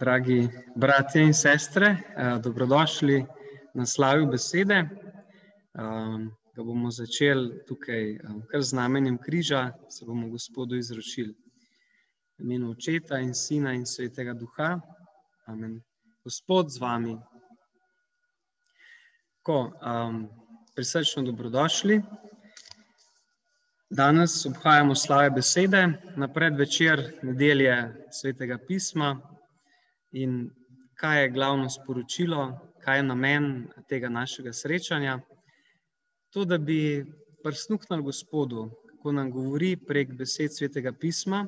Dragi bratje in sestre, dobrodošli na slavju besede. Ga bomo začeli tukaj kar z znamenjem križa, se bomo Gospodu izročili. V imenu Očeta in Sina in Svetega Duha. Amen. Gospod z vami. Prisrčno dobrodošli. Danes obhajamo slavje besede na predvečer nedelje Svetega pisma. In kaj je glavno sporočilo, kaj je namen tega našega srečanja? To, da bi prisluhnili Gospodu, kako nam govori prek besed Svetega pisma,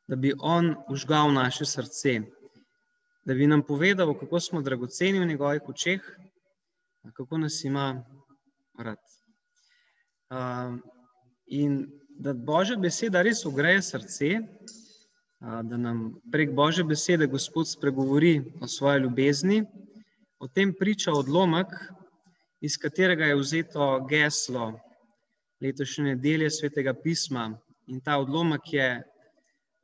da bi on vžgal naše srce, da bi nam povedal, kako smo dragoceni v njegovih očeh, kako nas ima rad. In da Božja beseda res ogreje srce, da nam prek Božje besede Gospod spregovori o svoji ljubezni, o tem priča odlomek, iz katerega je vzeto geslo letošnje nedelje Svetega pisma. In ta odlomek je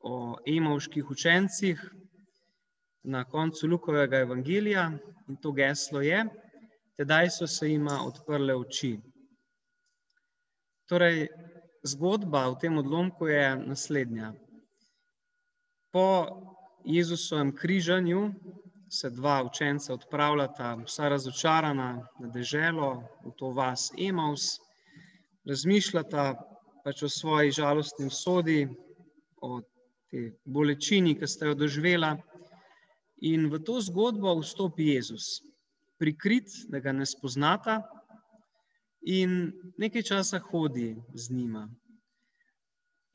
o emavških učencih na koncu Lukovega evangelija in to geslo je: tedaj so se jima odprle oči. Torej, zgodba v tem odlomku je naslednja. Po Jezusovem križanju se dva učenca odpravljata, vsa razočarana, na deželo, v to vas Emaus, razmišljata pač o svoji žalostni usodi, o tej bolečini, ki sta jo doživela. In v to zgodbo vstopi Jezus, prikrit, da ga ne spoznata, in nekaj časa hodi z njima.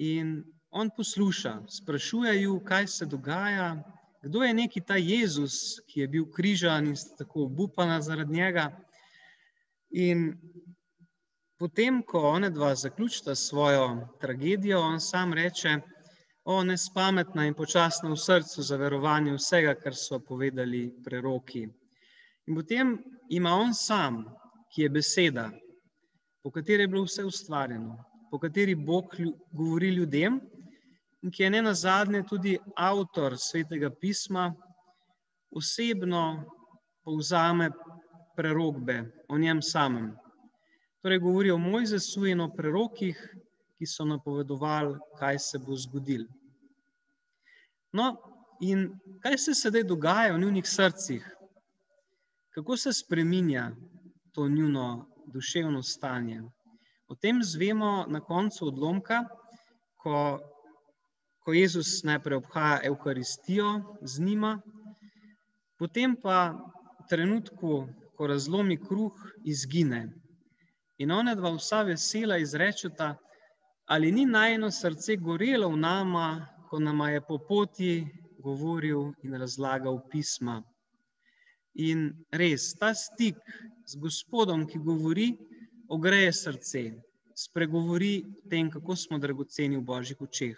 In on posluša, sprašuje ju, kaj se dogaja, kdo je neki ta Jezus, ki je bil križan in sta tako obupana zaradi njega. In potem, ko onedva zaključita svojo tragedijo, on sam reče: o, nespametna in počasna v srcu za verovanje vsega, kar so povedali preroki. In potem ima on sam, ki je beseda, po kateri je bilo vse ustvarjeno, po kateri Bog govori ljudem in ki je nenazadnje tudi avtor Svetega pisma, osebno povzame prerokbe o njem samem. Torej govori o Mojzesu in o prerokih, ki so napovedovali, kaj se bo zgodilo. No, in kaj se sedaj dogaja v njunih srcih? Kako se spreminja to njuno duševno stanje? O tem zvemo na koncu odlomka, ko Jezus najprej obhaja Evharistijo z njima, potem pa v trenutku, ko razlomi kruh, izgine. In onedva vsa vesela izrečeta: ali ni najino srce gorelo v nama, ko nama je po poti govoril in razlagal pisma? In res, ta stik z Gospodom, ki govori, ogreje srce, spregovori o tem, kako smo dragoceni v Božjih očeh.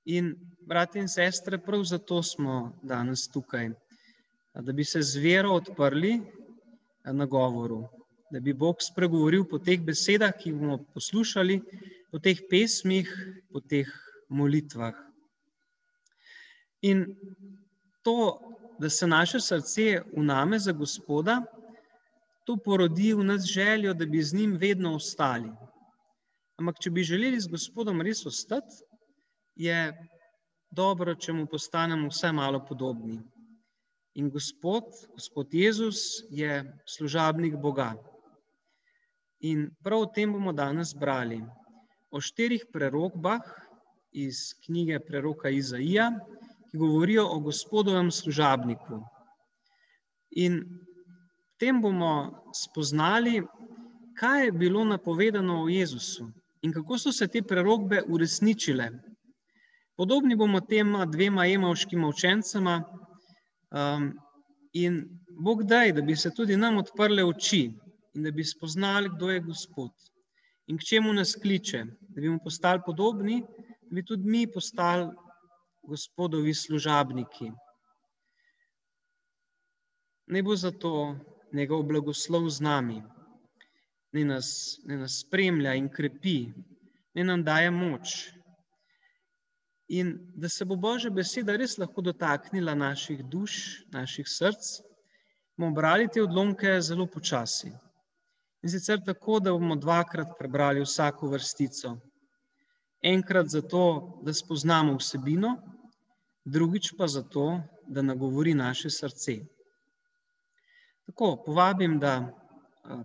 In, bratje in sestre, prav zato smo danes tukaj, da bi se z vero odprli na govoru, da bi Bog spregovoril po teh besedah, ki jih bomo poslušali, po teh pesmih, po teh molitvah. In to, da se naše srce vname za Gospoda, to porodi v nas željo, da bi z njim vedno ostali. Ampak, če bi želeli z Gospodom res ostati, je dobro, če mu postanemo vsaj malo podobni. In Gospod Jezus je služabnik Boga. In prav o tem bomo danes brali. O 4 prerokbah iz knjige preroka Izaija, ki govorijo o Gospodovem služabniku. In v tem bomo spoznali, kaj je bilo napovedano o Jezusu in kako so se te prerokbe uresničile. Podobni bomo tema 2 emavškima učencema in Bog daj, da bi se tudi nam odprle oči in da bi spoznali, kdo je Gospod in k čemu nas kliče, da bi mu postali podobni, da bi tudi mi postali Gospodovi služabniki. Naj bo zato njegov blagoslov z nami, naj nas spremlja in krepi, naj nam daje moč. In da se bo Božja beseda res lahko dotaknila naših duš, naših src, bomo brali te odlomke zelo počasi. In sicer tako, da bomo dvakrat prebrali vsako vrstico. Enkrat zato, da spoznamo vsebino, drugič pa zato, da nagovori naše srce. Tako, povabim, da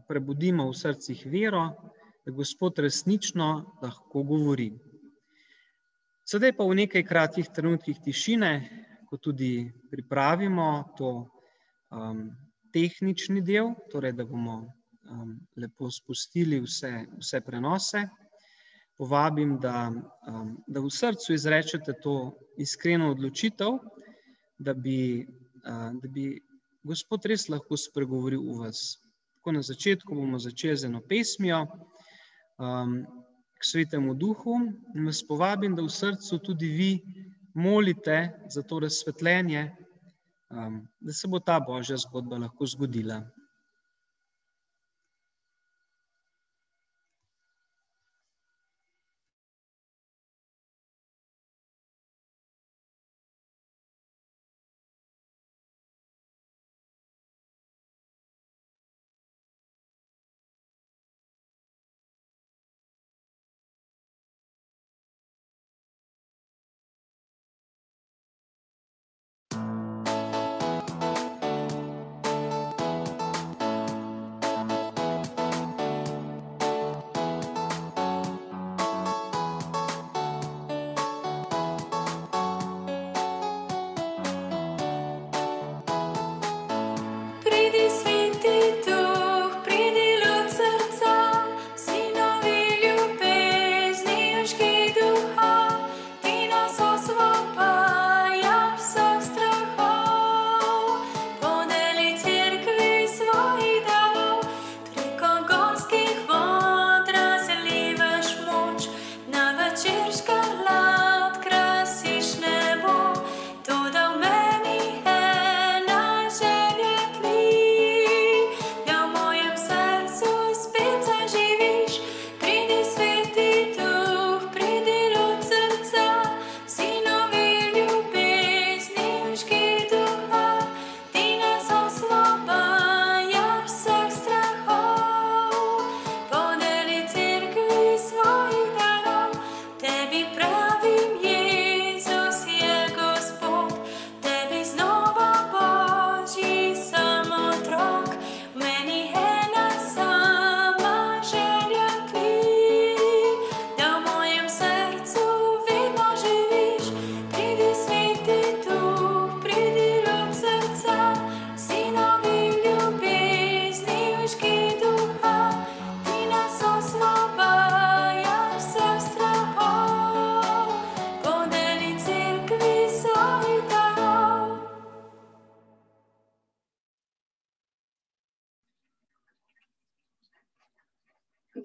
prebudimo v srcih vero, da Gospod resnično lahko govori. Sedaj pa v nekaj kratkih trenutkih tišine, ko tudi pripravimo to tehnični del, torej da bomo lepo spustili vse prenose, povabim, da v srcu izrečete to iskreno odločitev, da bi Gospod res lahko spregovoril v vas. Tako na začetku bomo začeli z eno pesmijo k Svetemu Duhu in vas povabim, da v srcu tudi vi molite za to razsvetljenje, da se bo ta Božja zgodba lahko zgodila.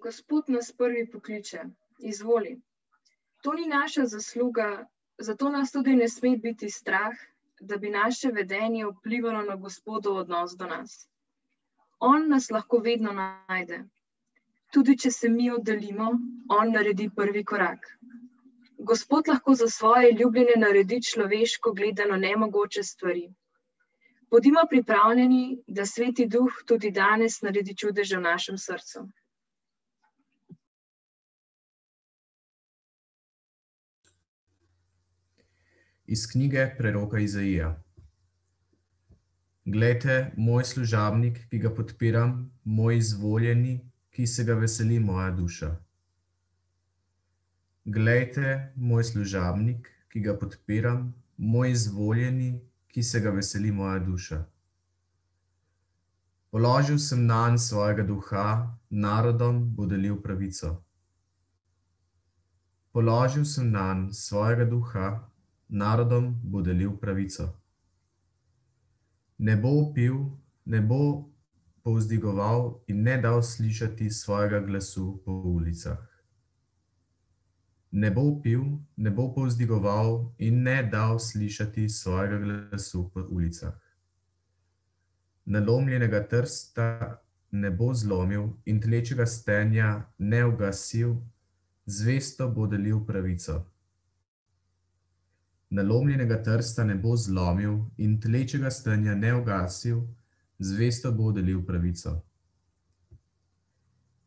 Gospod nas prvi pokliče, izvoli. To ni naša zasluga, zato nas tudi ne sme biti strah, da bi naše vedenje vplivalo na Gospodov odnos do nas. On nas lahko vedno najde. Tudi če se mi oddaljimo, on naredi prvi korak. Gospod lahko za svoje ljubljene naredi človeško gledano nemogoče stvari. Bodimo pripravljeni, da Sveti Duh tudi danes naredi čudeže v našem srcu. Iz knjige preroka Izaija. Glejte, moj služabnik, ki ga podpiram, moj izvoljeni, ki se ga veseli moja duša. Glejte, moj služabnik, ki ga podpiram, moj izvoljeni, ki se ga veseli moja duša. Položil sem nanj svojega duha, narodom bo delil pravico. Položil sem nanj svojega duha, narodom bo delil pravico. Ne bo vpil, ne bo povzdigoval in ne dal slišati svojega glasu po ulicah. Ne bo vpil, ne bo povzdigoval in ne dal slišati svojega glasu po ulicah. Nalomljenega trsta ne bo zlomil in tlečega stenja ne ugasil, zvesto bo delil pravico. nalomljenega trsta ne bo zlomil in tlečega stenja ne ugasil, zvesto bo delil pravico.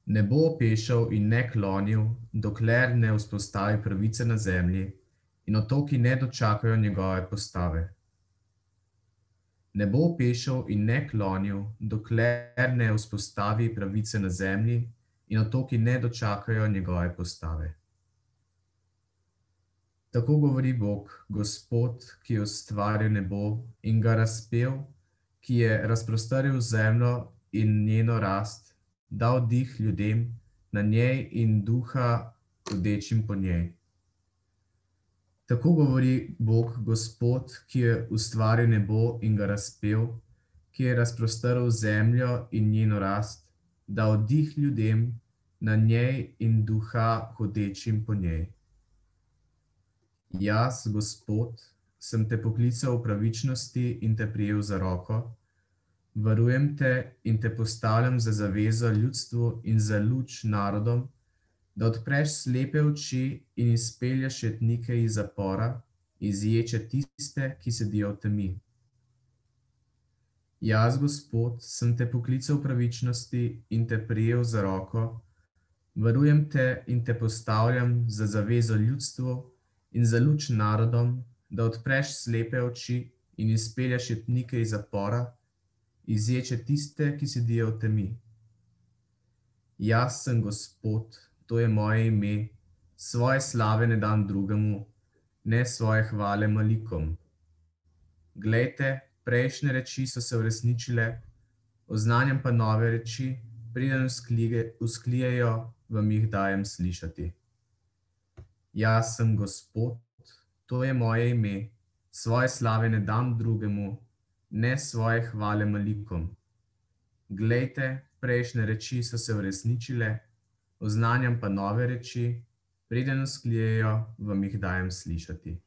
Ne bo opešal in ne klonil, dokler ne vzpostavi pravice na zemlji in otoki ne dočakajo njegove postave. Ne bo opešal in ne klonil, dokler ne vzpostavi pravice na zemlji in otoki ne dočakajo njegove postave. Tako govori Bog, Gospod, ki je ustvaril nebo in ga razpel, ki je razprostrl zemljo in njeno rast, dal dih ljudem na njej in duha hodečim po njej. Tako govori Bog, Gospod, ki je ustvaril nebo in ga razpel, ki je razprostrl zemljo in njeno rast, dal dih ljudem na njej in duha hodečim po njej. Jaz, Gospod, sem te poklical v pravičnosti in te prijel za roko, varujem te in te postavljam za zavezo ljudstvu in za luč narodom, da odpreš slepe oči in izpelješ jetnike iz zapora, izječe tiste, ki sedijo v temi. Jaz, Gospod, sem te poklical v pravičnosti in te prijel za roko, varujem te in te postavljam za zavezo ljudstvu in za luč narodom, da odpreš slepe oči in izpelješ jetnike iz zapora, izječe tiste, ki sedijo v temi. Jaz sem Gospod, to je moje ime, svoje slave ne dam drugemu, ne svoje hvale malikom. Glejte, prejšnje reči so se uresničile, oznanjam pa nove reči, preden vzklijejo, vam jih dajem slišati. Jaz sem Gospod, to je moje ime, svoje slave ne dam drugemu, ne svoje hvale malikom. Glejte, prejšnje reči so se uresničile, oznanjam pa nove reči, preden vzklijejo, vam jih dajem slišati.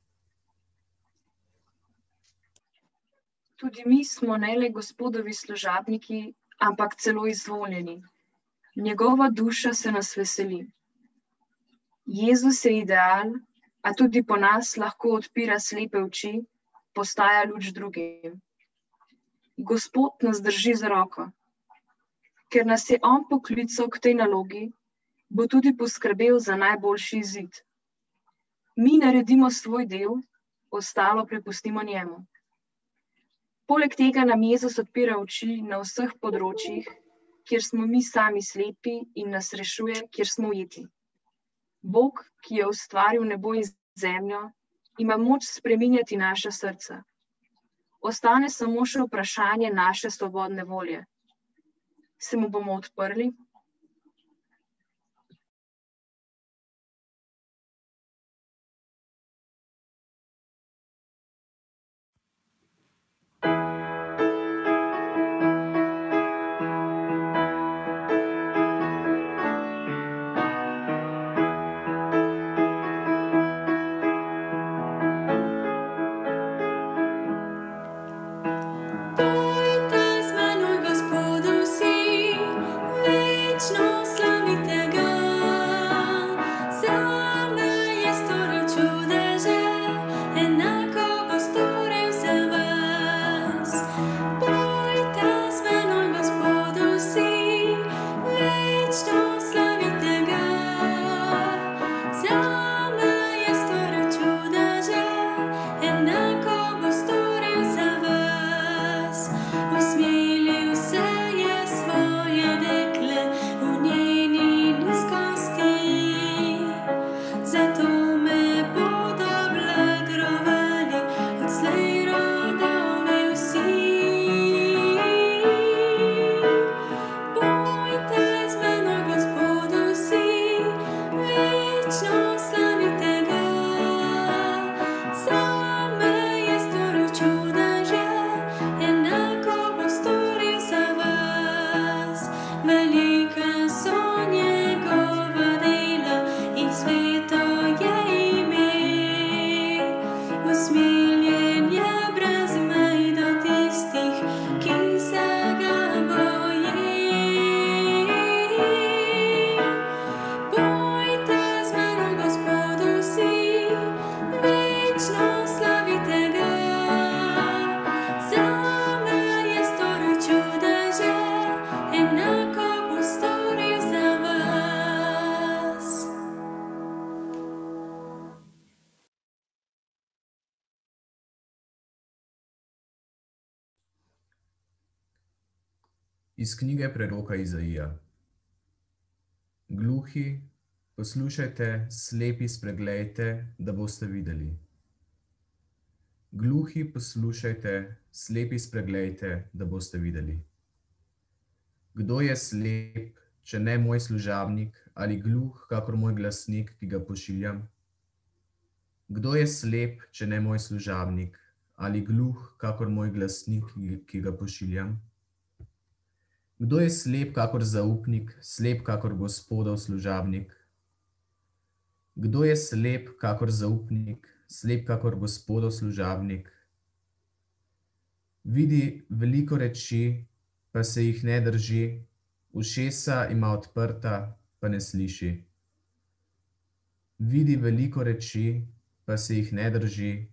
Tudi mi smo ne le Gospodovi služabniki, ampak celo izvoljeni. Njegova duša se nas veseli. Jezus je ideal, a tudi po nas lahko odpira slepe oči, postaja luč drugim. Gospod nas drži za roko. Ker nas je on poklical k tej nalogi, bo tudi poskrbel za najboljši izid. Mi naredimo svoj del, ostalo prepustimo njemu. Poleg tega nam Jezus odpira oči na vseh področjih, kjer smo mi sami slepi in nas rešuje, kjer smo ujeti. Bog, ki je ustvaril nebo in zemljo, ima moč spreminjati naša srca. Ostane samo še vprašanje naše svobodne volje. Se mu bomo odprli? Dojte z menoj, Gospodu, vsi, Iz knjige preroka Izaija. Gluhi, poslušajte, slepi spreglejte, da boste videli. Gluhi, poslušajte, slepi spreglejte, da boste videli. Kdo je slep, če ne moj služabnik, ali gluh, kakor moj glasnik, ki ga pošiljam? Kdo je slep, če ne moj služabnik, ali gluh, kakor moj glasnik, ki ga pošiljam? Kdo je slep, kakor zaupnik, slep, kakor Gospodov služabnik? Kdo je slep, kakor zaupnik, slep, kakor Gospodov služabnik? Vidi veliko reči, pa se jih ne drži, ušesa ima odprta, pa ne sliši. Vidi veliko reči, pa se jih ne drži,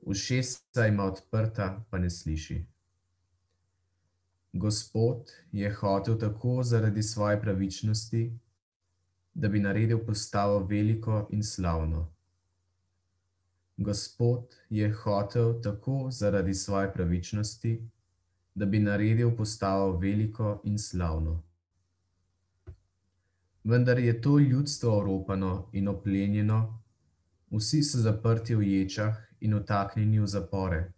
ušesa ima odprta, pa ne sliši. Gospod je hotel tako zaradi svoje pravičnosti, da bi naredil postavo veliko in slavno. Gospod je hotel tako zaradi svoje pravičnosti, da bi naredil postavo veliko in slavno. Vendar je to ljudstvo oropano in oplenjeno, vsi so zaprti v ječah in vtaknjeni v zapore.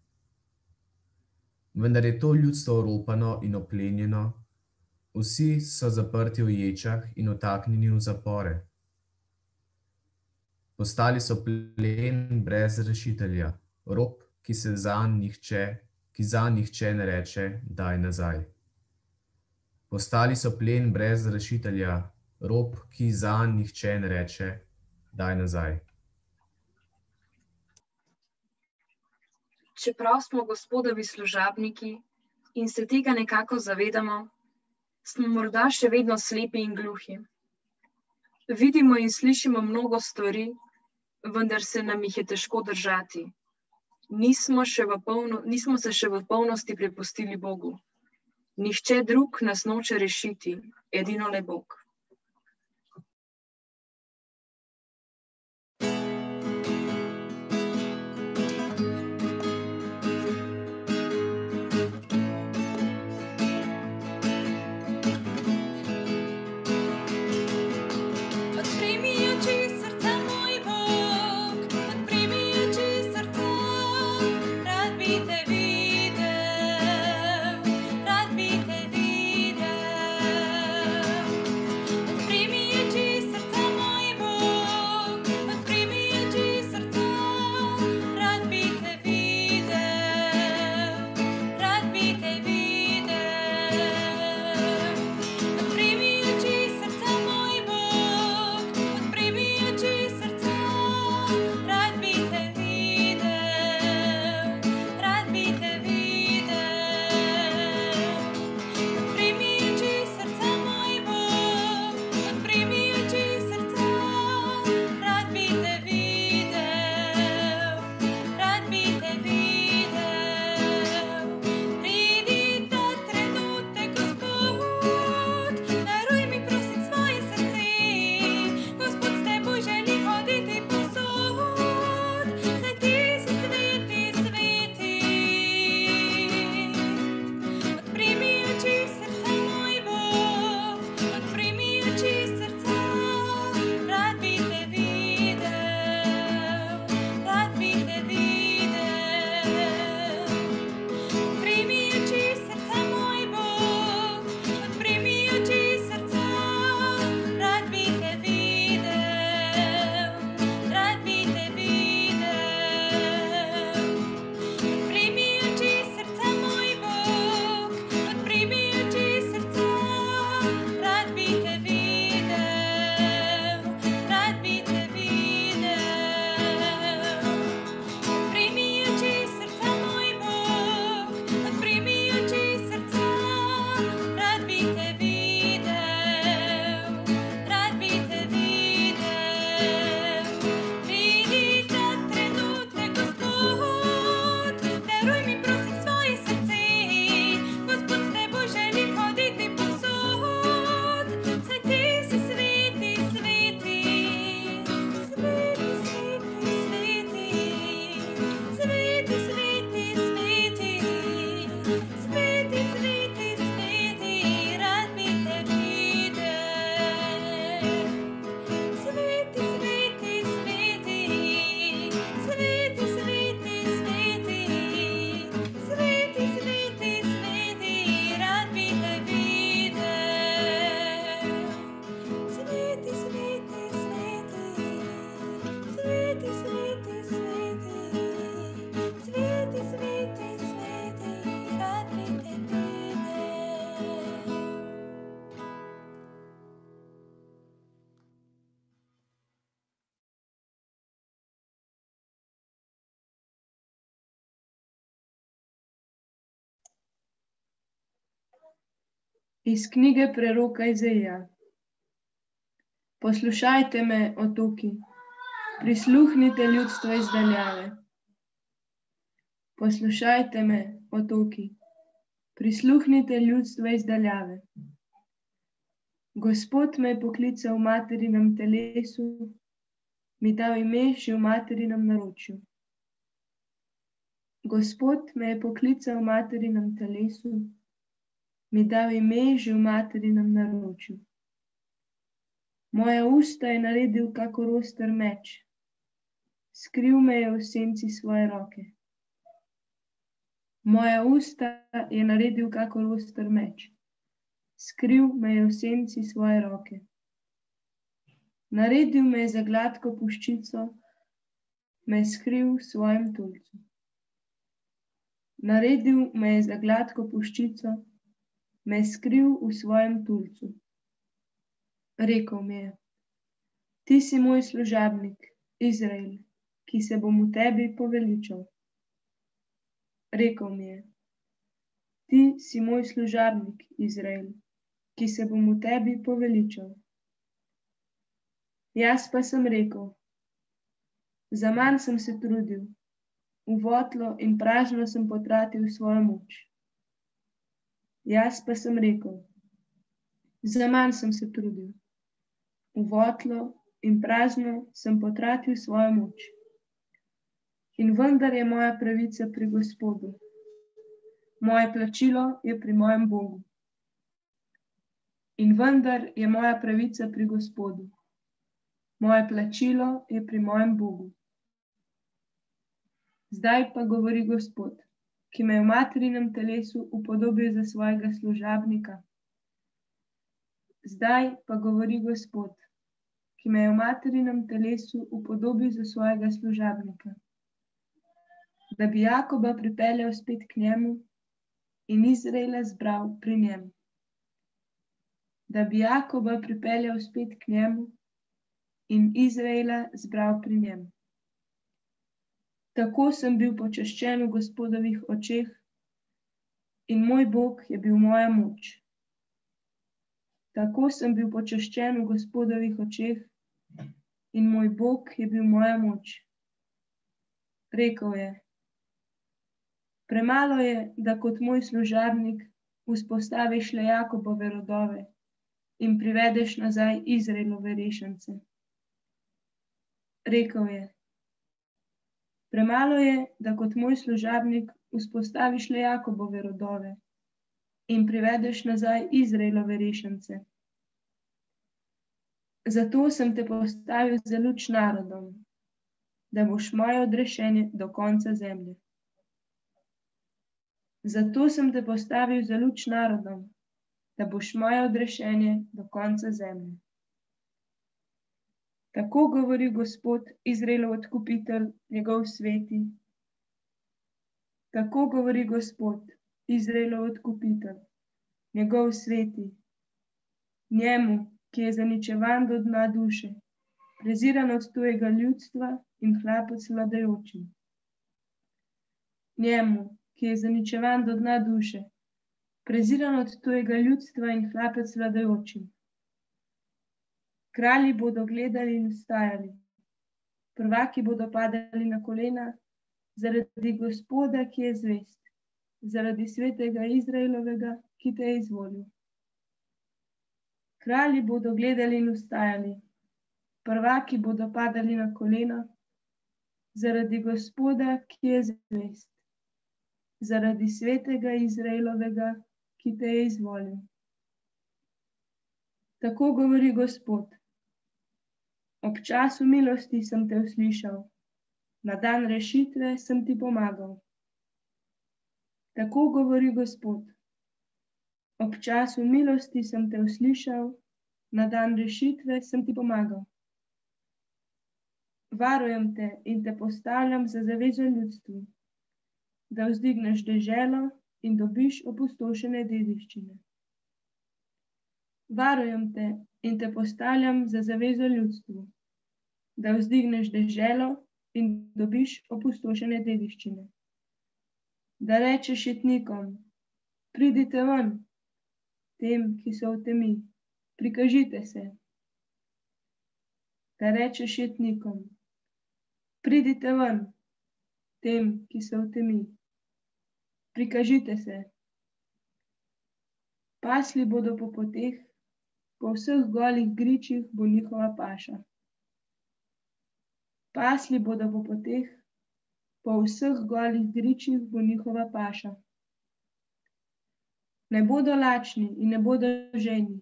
Vendar je to ljudstvo oropano in oplenjeno, vsi so zaprti v ječah in vtaknjeni v zapore. Postali so plen brez rešitelja, rob, ki zanj nihče ne reče, daj nazaj. Postali so plen brez rešitelja, rob, ki zanj nihče ne reče, daj nazaj. Čeprav smo Gospodovi služabniki in se tega nekako zavedamo, smo morda še vedno slepi in gluhi. Vidimo in slišimo mnogo stvari, vendar se nam jih je težko držati. Nismo se še v polnosti prepustili Bogu. Nihče drug nas noče rešiti, edino le Bog. Iz knjige preroka Izaija. Poslušajte me, otoki, prisluhnite ljudstvo iz daljave. Poslušajte me, otoki, prisluhnite ljudstvo iz daljave. Gospod me je poklical v materinem telesu, mi dal ime že v materinem naročju. Gospod me je poklical v materinem telesu, mi dal ime že v materinem naročju. Moja usta je naredil kakor oster meč, skril me je v senci svoje roke. Moja usta je naredil kakor oster meč, skril me je v senci svoje roke. Naredil me je za gladko puščico, me je skril v svojem tulcu. Naredil me je za gladko puščico, me je skril v svojem tulcu. Rekel mi je: ti si moj služabnik, Izrael, ki se bom v tebi poveličal. Rekel mi je: ti si moj služabnik, Izrael, ki se bom v tebi poveličal. Jaz pa sem rekel: zaman sem se trudil, v votlo in prazno sem potratil svojo moč. Jaz pa sem rekel: zaman sem se trudil, v votlo in prazno sem potratil svojo moč. In vendar je moja pravica pri Gospodu, moje plačilo je pri mojem Bogu. In vendar je moja pravica pri Gospodu, moje plačilo je pri mojem Bogu. Zdaj pa govori Gospod, ki me je v materinem telesu upodobil za svojega služabnika. Zdaj pa govori Gospod, ki me je v materinem telesu upodobil za svojega služabnika, da bi Jakoba pripeljal spet k njemu in Izraela zbral pri njemu. Da bi Jakoba pripeljal spet k njemu in Izraela zbral pri njemu. Tako sem bil počaščen v Gospodovih očeh in moj Bog je bil moja moč. Tako sem bil počaščen v Gospodovih očeh in moj Bog je bil moja moč. Rekel je: premalo je, da kot moj služabnik vzpostaviš le Jakobove rodove in privedeš nazaj Izraelove rešence. Rekel je: premalo je, da kot moj služabnik vzpostaviš le Jakobove rodove in privedeš nazaj Izraelove rešence. Zato sem te postavil za luč narodom, da boš moje odrešenje do konca zemlje. Zato sem te postavil za luč narodom, da boš moje odrešenje do konca zemlje. Tako govori Gospod, Izraelov odkupitelj, njegov sveti. Tako govori Gospod, Izraelov odkupitelj, njegov sveti. Njemu, ki je zaničevan do dna duše, preziran od tujega ljudstva in hlapec vladajočim. Njemu, ki je zaničevan do dna duše, preziran od tujega ljudstva in hlapec vladajočim. Kralji bodo gledali in vstajali, prvaki bodo padali na kolena zaradi Gospoda, ki je zvest, zaradi svetega Izraelovega, ki te je izvolil. Kralji bodo gledali in vstajali, prvaki bodo padali na kolena zaradi Gospoda, ki je zvest, zaradi svetega Izraelovega, ki te je izvolil. Tako govori Gospod: ob času milosti sem te uslišal, na dan rešitve sem ti pomagal. Tako govori Gospod: ob času milosti sem te uslišal, na dan rešitve sem ti pomagal. Varujem te in te postavljam za zavezo ljudstvu, da vzdigneš deželo in dobiš opustošene dediščine. Varujem te in te postavljam za zavezo ljudstvu, da vzdigneš deželo in dobiš opustošene dediščine. Da rečeš jetnikom: pridite ven, tem, ki so v temi, prikažite se. Da reče šetnikom, pridite ven, tem, ki so v temi, prikažite se. Pasli bodo po poteh, po vseh golih gričih bo njihova paša. Pasli bodo po poteh, po vseh golih gričih bo njihova paša. Ne bodo lačni in ne bodo žejni,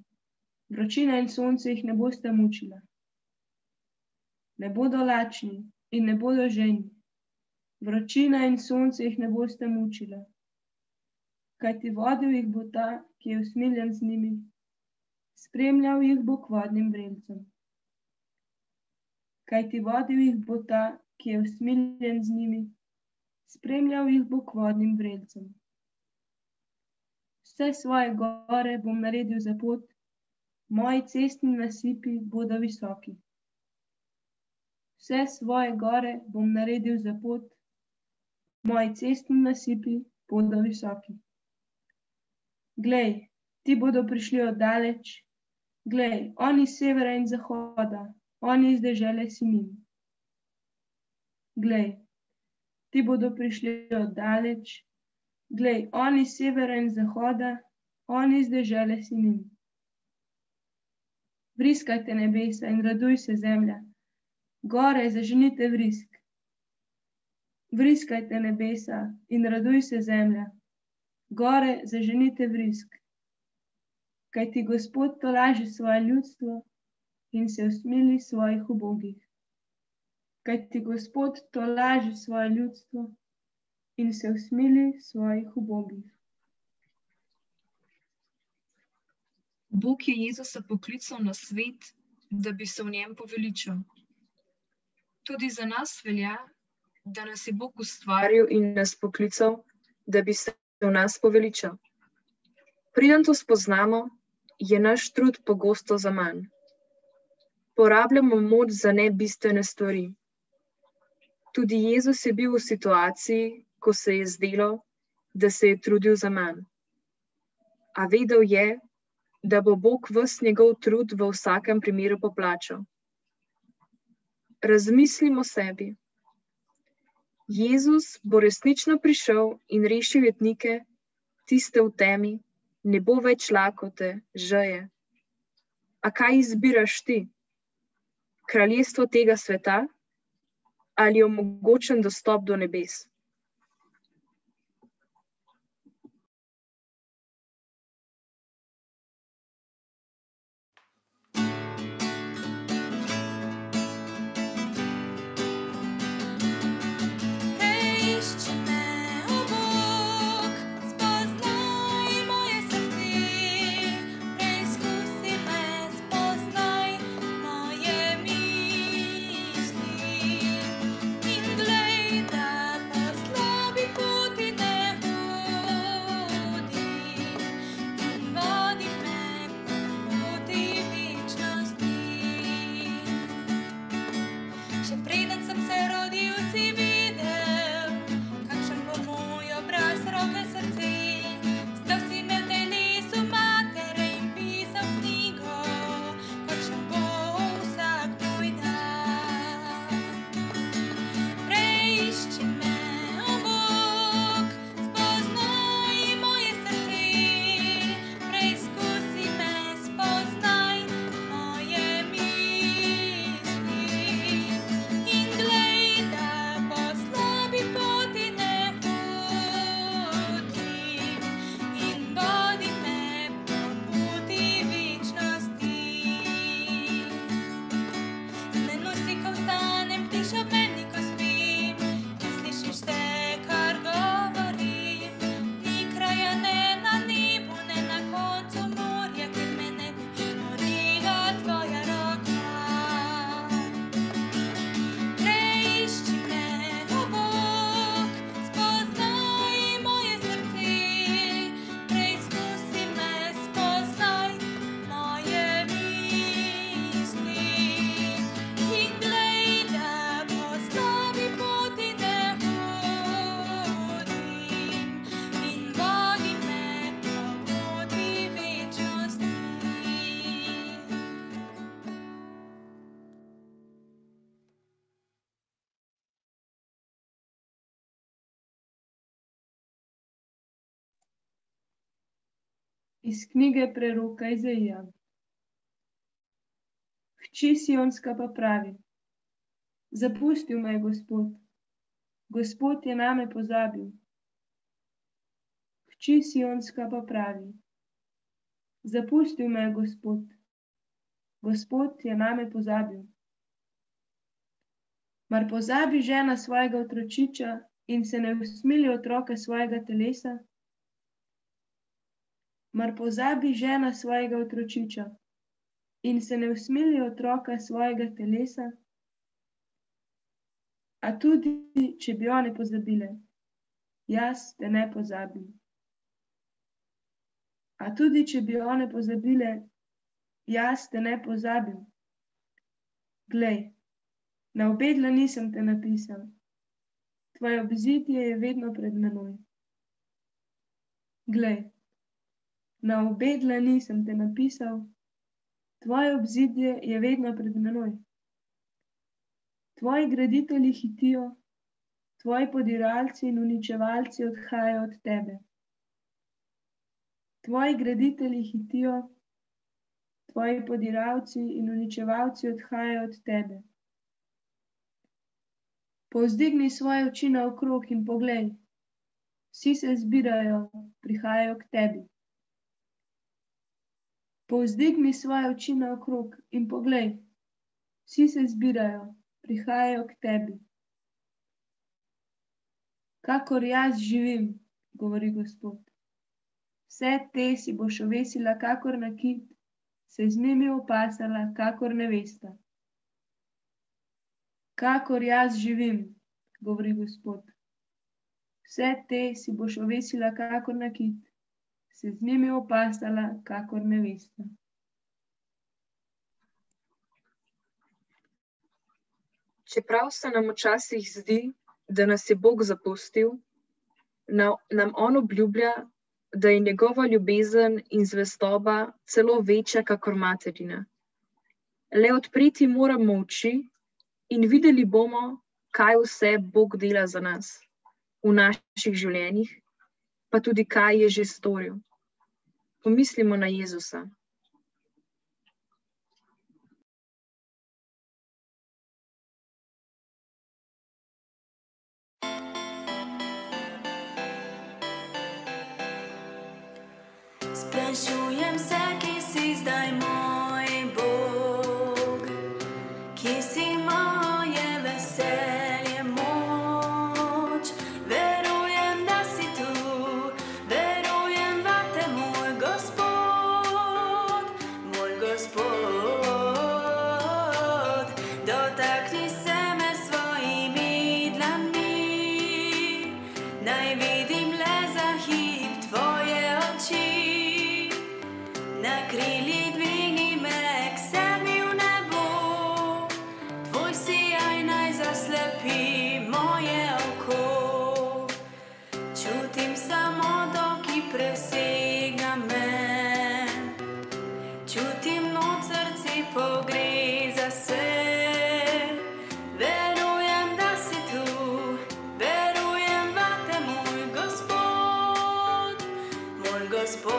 vročina in sonce jih ne bosta mučila. Ne bodo lačni in ne bodo žejni, vročina in sonce jih ne bosta mučila. Kajti vodil jih bo ta, ki je usmiljen z njimi, spremljal jih bo k vodnim vrelcem. Kajti vodil jih bo ta, ki je usmiljen z njimi, spremljal jih bo k vodnim vrelcem. Vse svoje gore bom naredil za pot, moji cestni nasipi bodo visoki. Vse svoje gore bom naredil za pot, moji cestni nasipi bodo visoki. Glej, ti bodo prišli od daleč, glej, oni iz severa in zahoda, oni iz dežele Sinim. Glej, ti bodo prišli od daleč, glej, oni iz severa in zahoda, oni iz dežele Sinim. Vriskajte nebesa in raduj se zemlja, gore zaženite vrisk. Vriskajte nebesa in raduj se zemlja, gore zaženite vrisk. Kajti Gospod tolaži svoje ljudstvo in se usmili svojih ubogih. Kajti Gospod tolaži svoje ljudstvo in se usmili svojih ubogih. Bog je Jezusa poklical na svet, da bi se v njem poveličal. Tudi za nas velja, da nas je Bog ustvaril in nas poklical, da bi se v nas poveličal. Preden to spoznamo, je naš trud pogosto zaman. Porabljamo moč za nebistvene stvari. Tudi Jezus je bil v situaciji, ko se je zdelo, da se je trudil zaman. A vedel je, da bo Bog ves njegov trud v vsakem primeru poplačal. Razmislimo sebi. Jezus bo resnično prišel in rešil jetnike, tiste v temi, ne bo več lakote, žeje. A kaj izbiraš ti? Kraljestvo tega sveta ali omogočen dostop do nebes? Preizkusi me, spoznaj moje misli in glej, da Iz knjige preroka Izaija. Hči Sionska pa pravi: Zapustil me je Gospod, Gospod je name pozabil. Hči Sionska pa pravi: Zapustil me je Gospod, Gospod je name pozabil. Mar pozabi žena svojega otročiča in se ne usmili otroka svojega telesa? Mar pozabi žena svojega otročiča in se ne usmili otroka svojega telesa? A tudi, če bi one pozabile, jaz te ne pozabim. A tudi, če bi one pozabile, jaz te ne pozabim. Glej, na obe dlani sem te napisal, tvoje obzidje je vedno pred menoj. Glej, na obe dlani sem te napisal, tvoje obzidje je vedno pred menoj. Tvoji graditelji hitijo, tvoji podiralci in uničevalci odhajajo od tebe. Tvoji graditelji hitijo, tvoji podiralci in uničevalci odhajajo od tebe. Povzdigni svoje oči naokrog in poglej, vsi se zbirajo, prihajajo k tebi. Povzdigni svoje oči naokrog in poglej, vsi se zbirajo, prihajajo k tebi. Kakor jaz živim, govori Gospod, vse te si boš ovesila kakor nakit, se z njimi opasala kakor nevesta. Kakor jaz živim, govori Gospod, vse te si boš ovesila kakor nakit, se z njimi opasala kakor nevesta. Čeprav se nam včasih zdi, da nas je Bog zapustil, nam on obljublja, da je njegova ljubezen in zvestoba celo večja kakor materina. Le odpreti moramo oči in videli bomo, kaj vse Bog dela za nas v naših življenjih, pa tudi kaj je že storil. Pomislimo na Jezusa. Sprašujem se, kje si zdaj moj Bog, kje si moje veselje, moč. Verujem, da si tu, verujem vate, moj Gospod, moj Gospod. Dotakni se me svojimi dlanmi, naj vidim le za hip tvoje oči. Na krilih dvigni me k sebi v nebo, tvoj sijaj naj zaslepi moje oko. Čutim samoto, ki presega me, čutim noč, srce pogreza se. Verujem, da si tu, verujem vate, moj Gospod, moj Gospod.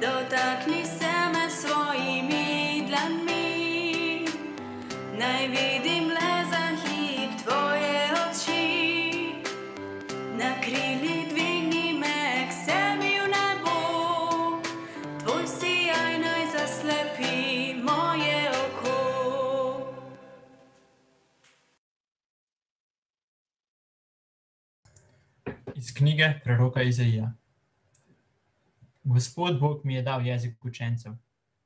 Dotakni se me svojimi dlanmi, naj vidim le za hip tvoje oči. Na krilih dvigni me k sebi v nebo, tvoj sijaj naj zaslepi moje oko. Iz knjige preroka Izaija. Gospod Bog mi je dal jezik učencev,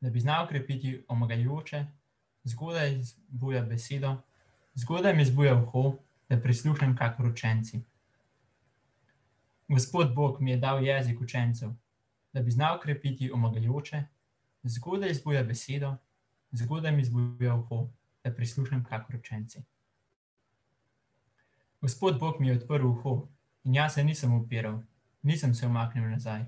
da bi znal krepiti omagajoče, zgodaj zbuja besedo, zgodaj mi zbuja uho, da prislušnem kakor učenci. Gospod Bog mi je dal jezik učencev, da bi znal krepiti omagajoče, zgodaj zbuja besedo, zgodaj mi zbuja uho, da prislušnem kakor učenci. Gospod Bog mi je odprl uho in jaz se nisem upiral, nisem se umaknil nazaj.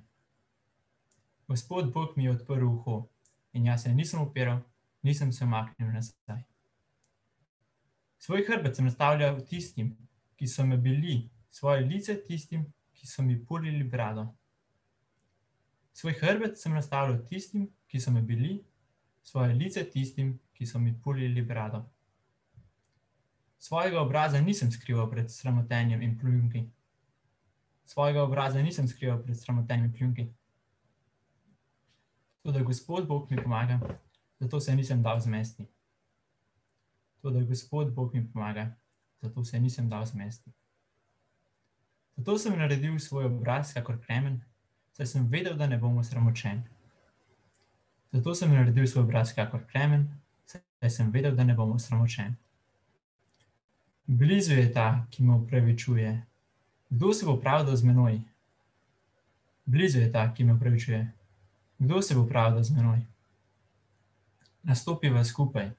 Gospod Bog mi je odprl uho in jaz se nisem upiral, nisem se umaknil nazaj. Svoj hrbet sem nastavljal tistim, ki so me bili, svoje lice tistim, ki so mi pulili brado. Svoj hrbet sem nastavljal tistim, ki so me bili, svoje lice tistim, ki so mi pulili brado. Svojega obraza nisem skrival pred sramotenjem in pljunki. Svojega obraza nisem skrival pred sramotenjem in pljunki. Toda Gospod Bog mi pomaga, zato se nisem dal zmesti. Toda Gospod Bog mi pomaga, zato se nisem dal zmesti. Zato sem naredil svoj obraz kakor kremen, saj sem vedel, da ne bom osramočen. Zato sem naredil svoj obraz kakor kremen, saj sem vedel, da ne bom osramočen. Blizu je ta, ki me opravičuje. Kdo se bo pravdal z menoj? Blizu je ta, ki me opravičuje. Kdo se bo pravdal z menoj? Nastopiva skupaj.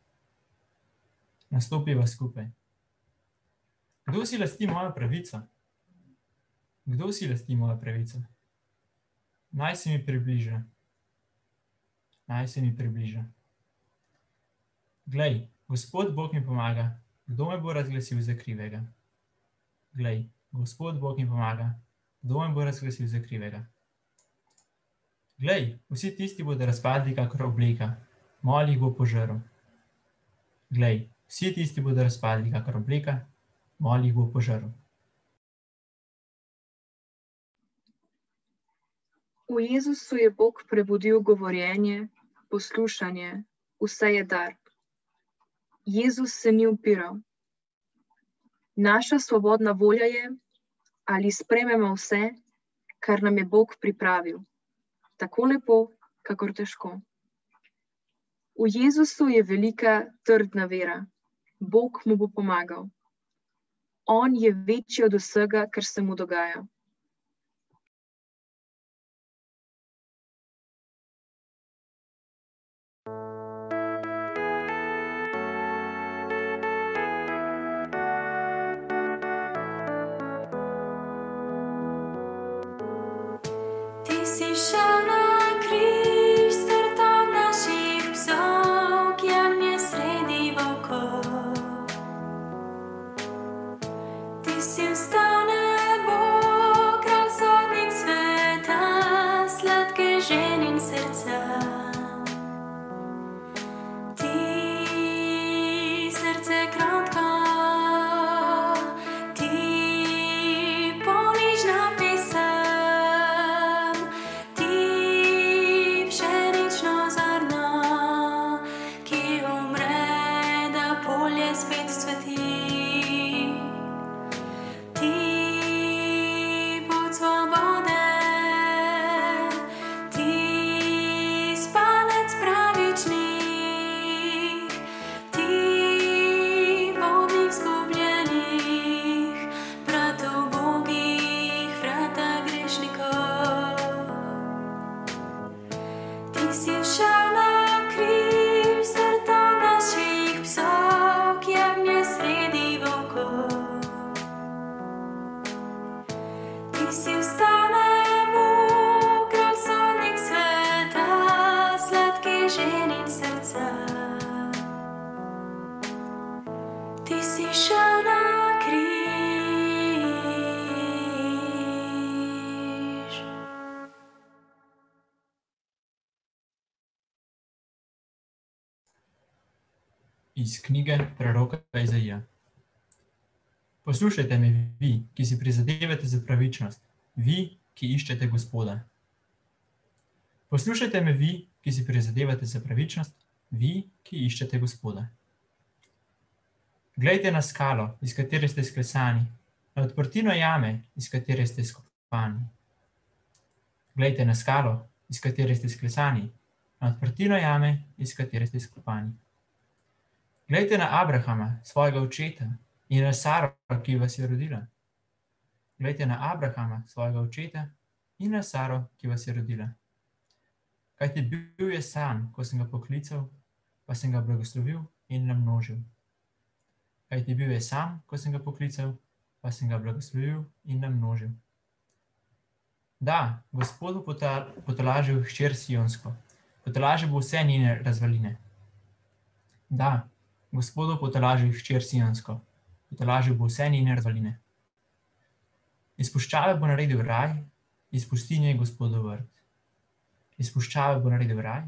Nastopiva skupaj. Kdo si lasti mojo pravico? Kdo si lasti mojo pravico? Naj se mi približa. Naj se mi približa. Glej, Gospod Bog mi pomaga. Kdo me bo razglasil za krivega? Glej, Gospod Bog mi pomaga. Kdo me bo razglasil za krivega? Glej, vsi tisti bodo razpadli kakor obleka, mol jih bo požrl. Glej, vsi tisti bodo razpadli kakor obleka, mol jih bo požrl. V Jezusu je Bog prebudil govorjenje, poslušanje, vse je dar. Jezus se ni upiral. Naša svobodna volja je, ali sprejmemo vse, kar nam je Bog pripravil. Tako lepo, kakor težko. V Jezusu je velika, trdna vera. Bog mu bo pomagal. On je večji od vsega, kar se mu dogaja. Ti si šel na križ, strto naših psov, k jagnje sredi volkov. Ti si vstal nebo, kralj sodnik sveta, sladke ženin srca. Ti srce krotko, ti ponižna pesem, ti pšenično zrno, ki umre, da polje spet cveti. Ti pot svobode, ti spanec pravičnih, ti vodnik zgubljenih, brat ubogih, vrata grešnikov. Ti si šel na križ, srto naših psov, k jagnje sredi volkov. Ti si vstal nebo, kralj sodnik sveta, sladke ženin srca. Ti si šel na križ. Iz knjige preroka Izaija. Poslušajte me vi, ki si prizadevate za pravičnost, vi, ki iščete Gospoda. Poslušajte me vi, ki si prizadevate za pravičnost, vi, ki iščete Gospoda. Glejte na skalo, iz katere ste sklesani, na odprtino jame, iz katere ste skopani. Glejte na skalo, iz katere ste sklesani, na odprtino jame, iz katere ste skopani. Glejte na Abrahama, svojega očeta, in na Saro, ki vas je rodila. Glejte na Abrahama, svojega očeta, in na Saro, ki vas je rodila. Kajti bil je sam, ko sem ga poklical, pa sem ga blagoslovil in namnožil. Kajti bil je sam, ko sem ga poklical, pa sem ga blagoslovil in namnožil. Da, Gospod bo potolažil hčer Sionsko, potolažil bo vse njene razvaline. Da, Gospod bo potolažil hčer Sionsko, potolažil bo vse njene razvaline. Iz puščave bo naredil raj, iz pustinje Gospodov vrt. Iz puščave bo naredil raj,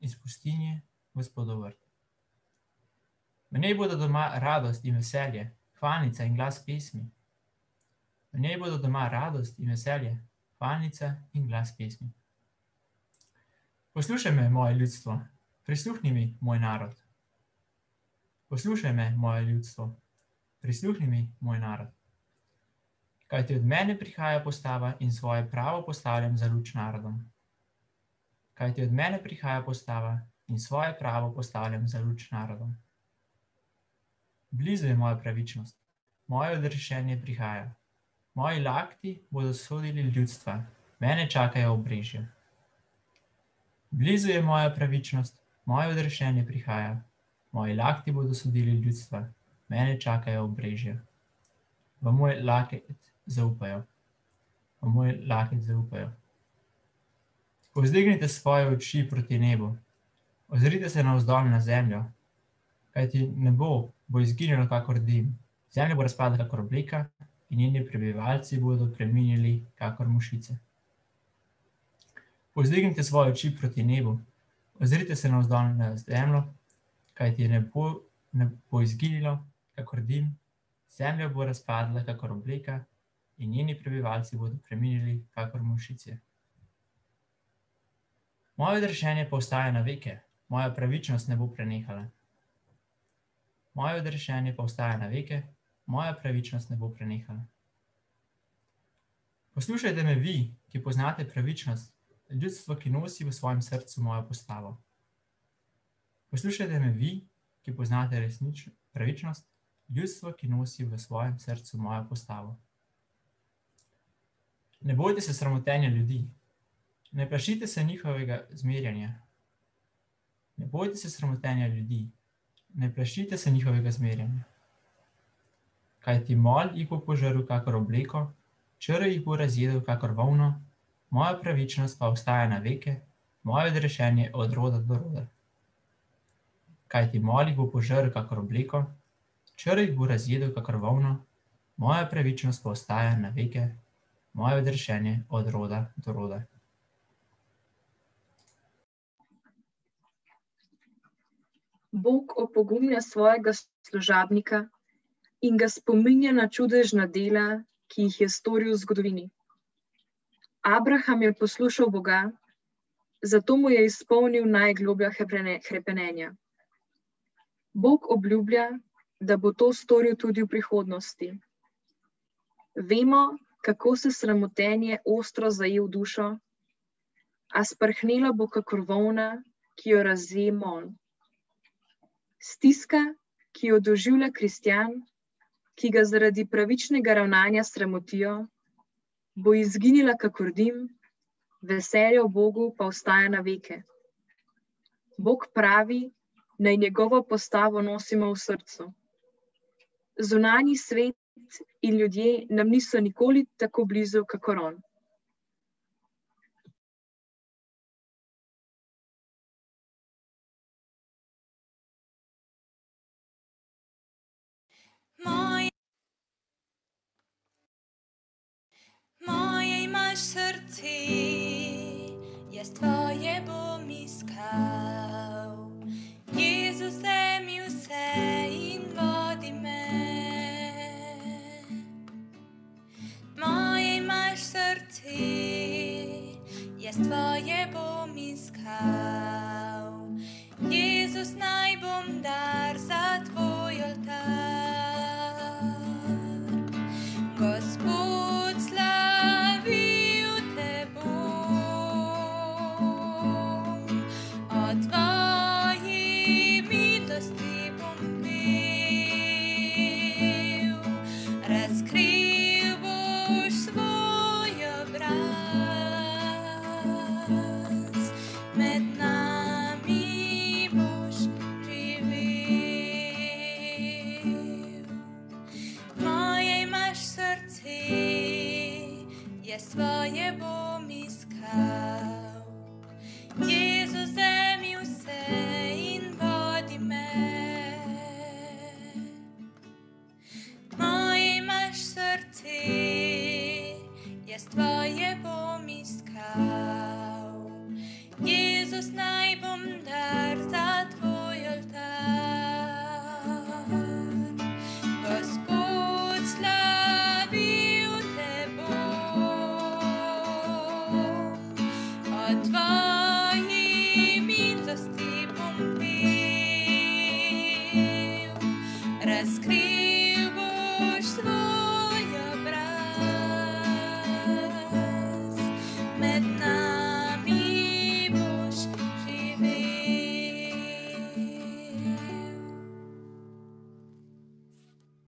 iz pustinje Gospodov vrt. V njej bodo doma radost in veselje, hvalnica in glas pesmi. V njej bodo doma radost in veselje, hvalnica in glas pesmi. Poslušaj me, moje ljudstvo, prisluhni mi, moj narod. Poslušaj me, moje ljudstvo, prisluhni mi, moj narod. Kajti od mene prihaja postava in svoje pravo postavljam za luč narodom. Kajti od mene prihaja postava in svoje pravo postavljam za luč narodom. Blizu je moja pravičnost, moje odrešenje prihaja. Moji lakti bodo sodili ljudstva, mene čakajo obrežja. Blizu je moja pravičnost, moje odrešenje prihaja. Moji lakti bodo sodili ljudstva, mene čakajo obrežja. V moj laket zaupajo. V moj laket zaupajo. Povzdignite svoje oči proti nebu, ozrite se navzdol na zemljo, kajti nebo bo izginilo kakor dim, zemlja bo razpadla kakor obleka in njeni prebivalci bodo preminili kakor mušice. Povzdignite svoje oči proti nebu, ozrite se navzdol na zemljo, kajti nebo bo izginilo kakor dim, zemlja bo razpadla kakor obleka in njeni prebivalci bodo preminili kakor mušice. Moje odrešenje pa ostaja na veke, moja pravičnost ne bo prenehala. Moje odrešenje pa ostaja na veke, moja pravičnost ne bo prenehala. Poslušajte me vi, ki poznate pravičnost, ljudstvo, ki nosi v svojem srcu mojo postavo. Poslušajte me vi, ki poznate pravičnost, ljudstvo, ki nosi v svojem srcu mojo postavo. Ne bojte se sramotenja ljudi, ne plašite se njihovega zmerjanja. Ne bojte se sramotenja ljudi, ne plašite se njihovega zmerjanja. Kajti mol jih bo požrl kakor obleko, črv jih bo razjedel kakor volno, moja pravičnost pa ostaja na veke, moje odrešenje od roda do roda. Kajti mol jih bo požrl kakor obleko, črv jih bo razjedel kakor volno, moja pravičnost pa ostaja na veke, moje odrešenje od roda do roda. Bog opogumlja svojega služabnika in ga spominja na čudežna dela, ki jih je storil v zgodovini. Abraham je poslušal Boga, zato mu je izpolnil najgloblja hrepenenja. Bog obljublja, da bo to storil tudi v prihodnosti. Vemo, kako se sramotenje ostro zaje v dušo, a sprhnela bo kakor volna, ki jo razje mol. Stiska, ki jo doživlja kristjan, ki ga zaradi pravičnega ravnanja sramotijo, bo izginila kakor dim, veselje v Bogu pa ostaja na veke. Bog pravi, naj njegovo postavo nosimo v srcu. Zunanji svet in ljudje nam niso nikoli tako blizu, kakor on. Moje imaš srce, jaz tvoje bom iskal. Jezus, daj mi vse in vodi me. Moje imaš srce, jaz tvoje bom iskal. Jezus, naj bom dar za tvoj oltar. Gospod, slavil te bom, o tvoji milosti bom pel. Razkril boš svoj obraz, med nami boš živel. Moje imaš srce, jaz tvoje bom iskal. Jezus, daj mi vse in vodi me. Moje imaš srce, jaz tvoje bom iskal. Jezus najbolj